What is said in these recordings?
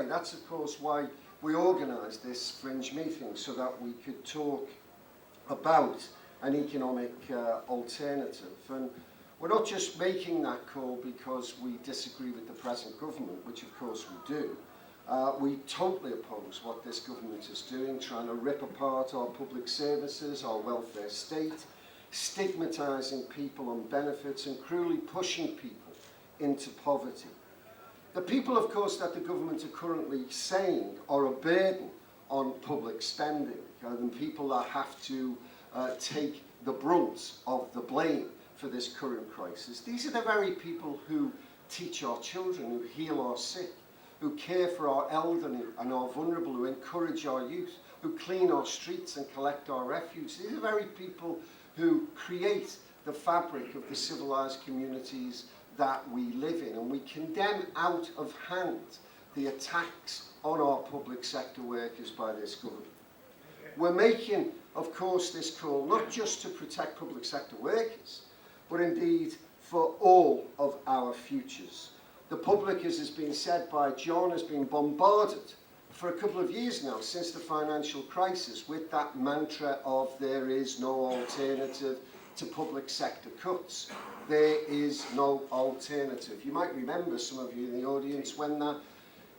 That's of course why we organised this fringe meeting, so that we could talk about an economic alternative. And we're not just making that call because we disagree with the present government, which of course we do. We totally oppose what this government is doing, trying to rip apart our public services, our welfare state, stigmatising people on benefits and cruelly pushing people into poverty. The people, of course, that the government are currently saying are a burden on public spending, and people that have to take the brunt of the blame for this current crisis. These are the very people who teach our children, who heal our sick, who care for our elderly and our vulnerable, who encourage our youth, who clean our streets and collect our refuse. These are the very people who create the fabric of the civilised communities that we live in, and we condemn out of hand the attacks on our public sector workers by this government. We're making, of course, this call not just to protect public sector workers, but indeed for all of our futures. The public, as has been said by John, has been bombarded for a couple of years now, since the financial crisis, with that mantra of there is no alternative to public sector cuts. There is no alternative. You might remember, some of you in the audience, when that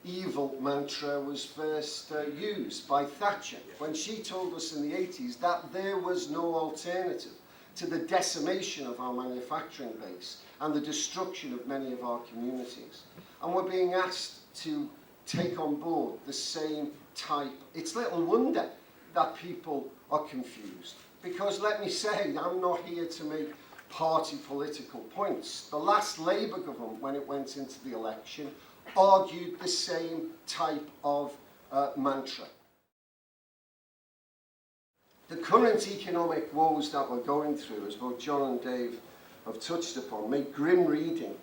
evil mantra was first used by Thatcher, when she told us in the 80s that there was no alternative to the decimation of our manufacturing base and the destruction of many of our communities. And we're being asked to take on board the same type. It's little wonder that people are confused, because let me say, I'm not here to make party political points. The last Labour government, when it went into the election, argued the same type of mantra. The current economic woes that we're going through, as both John and Dave have touched upon, make grim reading.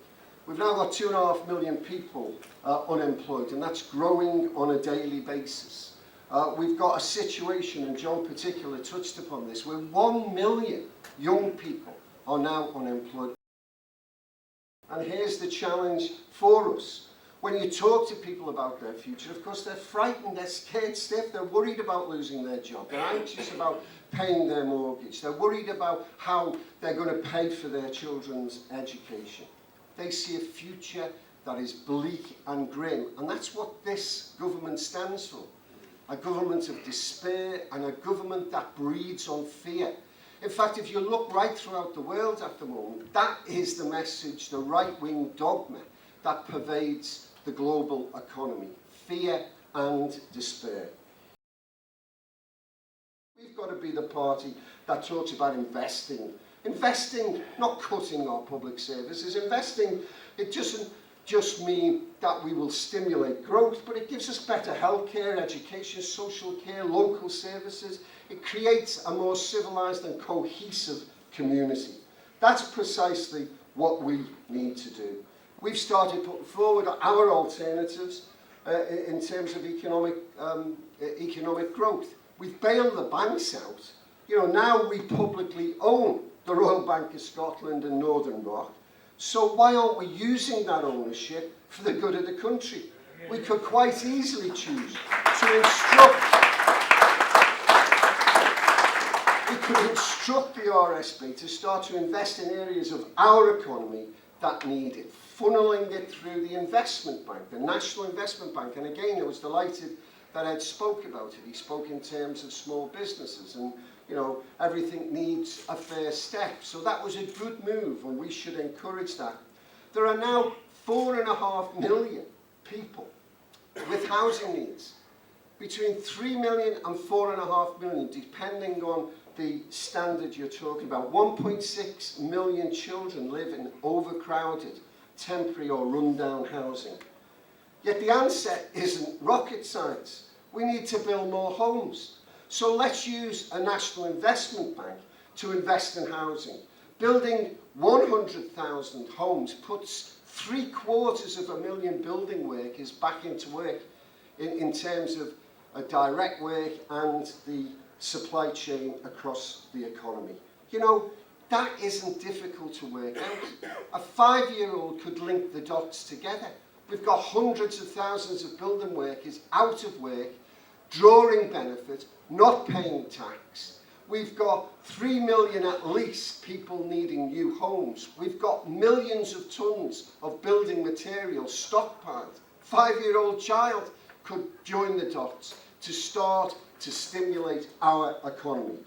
We've now got 2.5 million people unemployed, and that's growing on a daily basis. We've got a situation, and John particularly touched upon this, where 1 million young people are now unemployed. And here's the challenge for us. When you talk to people about their future, of course, they're frightened, they're scared stiff, they're worried about losing their job, they're anxious about paying their mortgage, they're worried about how they're going to pay for their children's education. They see a future that is bleak and grim, and that's what this government stands for. A government of despair, and a government that breeds on fear. In fact, if you look right throughout the world at the moment, that is the message, the right-wing dogma that pervades the global economy: fear and despair. We've got to be the party that talks about investing. Investing, not cutting our public services. Investing, it doesn't just mean that we will stimulate growth, but it gives us better healthcare, education, social care, local services. It creates a more civilised and cohesive community. That's precisely what we need to do. We've started putting forward our alternatives in terms of economic growth. We've bailed the banks out. You know, now we publicly own the Royal Bank of Scotland and Northern Rock. So why aren't we using that ownership for the good of the country? We could quite easily choose to instruct the RSB to start to invest in areas of our economy that need it, funneling it through the investment bank, the National Investment Bank. And again, I was delighted that Ed spoke about it. He spoke in terms of small businesses, and you know, everything needs a fair step. So that was a good move, and we should encourage that. There are now 4.5 million people with housing needs. Between 3 million and 4.5 million, depending on the standard you're talking about. 1.6 million children live in overcrowded, temporary or rundown housing. Yet the answer isn't rocket science. We need to build more homes. So let's use a national investment bank to invest in housing. Building 100,000 homes puts 750,000 building workers back into work in terms of direct work and the supply chain across the economy. You know, that isn't difficult to work out. A 5-year-old could link the dots together. We've got hundreds of thousands of building workers out of work, drawing benefit, not paying tax. We've got 3 million at least people needing new homes. We've got millions of tons of building materials stockpiled. 5-year-old child could join the dots to start to stimulate our economy.